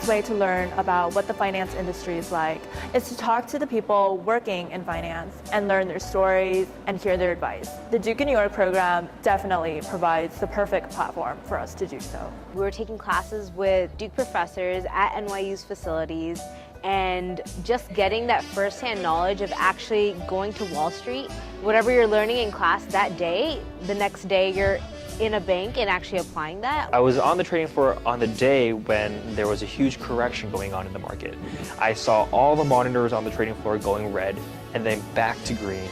best way to learn about what the finance industry is like is to talk to the people working in finance and learn their stories and hear their advice. The Duke in New York program definitely provides the perfect platform for us to do so. We were taking classes with Duke professors at NYU's facilities, and just getting that firsthand knowledge of actually going to Wall Street. Whatever you're learning in class that day, the next day you're in a bank and actually applying that. I was on the trading floor on the day when there was a huge correction going on in the market. I saw all the monitors on the trading floor going red and then back to green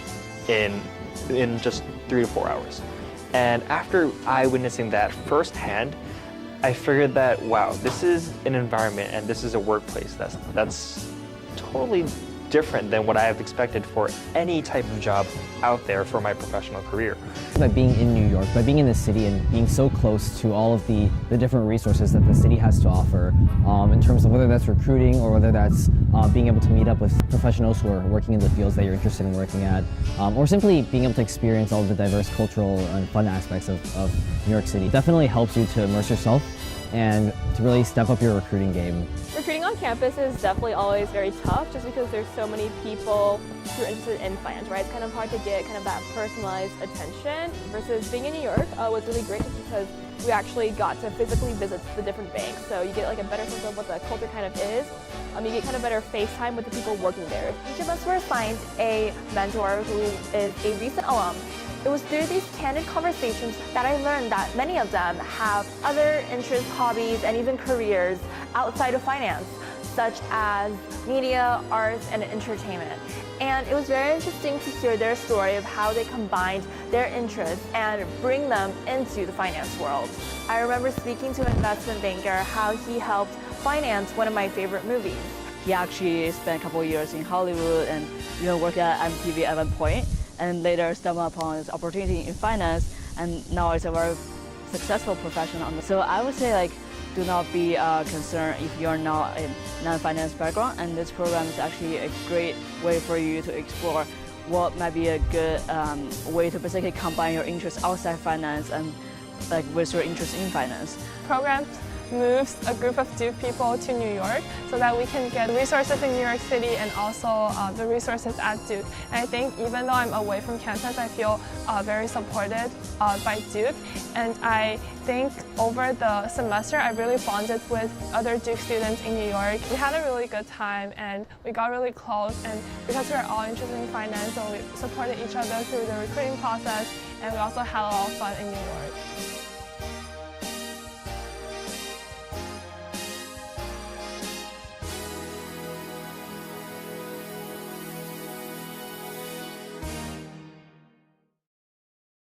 in just 3 to 4 hours. And after eyewitnessing that firsthand, I figured that, wow, this is an environment and this is a workplace that's totally different than what I have expected for any type of job out there for my professional career. By being in New York, by being in the city and being so close to all of the different resources that the city has to offer, in terms of whether that's recruiting or whether that's being able to meet up with professionals who are working in the fields that you're interested in working at, or simply being able to experience all of the diverse cultural and fun aspects of New York City, definitely helps you to immerse yourself and to really step up your recruiting game. Recruiting on campus is definitely always very tough just because there's so many people who are interested in finance, right? It's kind of hard to get kind of that personalized attention versus being in New York was really great just because we actually got to physically visit the different banks. So you get like a better sense of what the culture kind of is. You get kind of better face time with the people working there. Each of us were assigned a mentor who is a recent alum. It was through these candid conversations that I learned that many of them have other interests, hobbies, and even careers outside of finance, such as media, arts, and entertainment. And it was very interesting to hear their story of how they combined their interests and bring them into the finance world. I remember speaking to an investment banker how he helped finance one of my favorite movies. He actually spent a couple of years in Hollywood and worked at MTV at one point, and later stumbled upon this opportunity in finance, and now it's a very successful professional. So I would say, do not be concerned if you're not a non-finance background, and this program is actually a great way for you to explore what might be a good way to basically combine your interests outside finance and with your interest in finance. Program moves a group of Duke people to New York so that we can get resources in New York City and also the resources at Duke. And I think even though I'm away from campus, I feel very supported by Duke. And I think over the semester, I really bonded with other Duke students in New York. We had a really good time and we got really close, and because we were all interested in finance, so we supported each other through the recruiting process, and we also had a lot of fun in New York.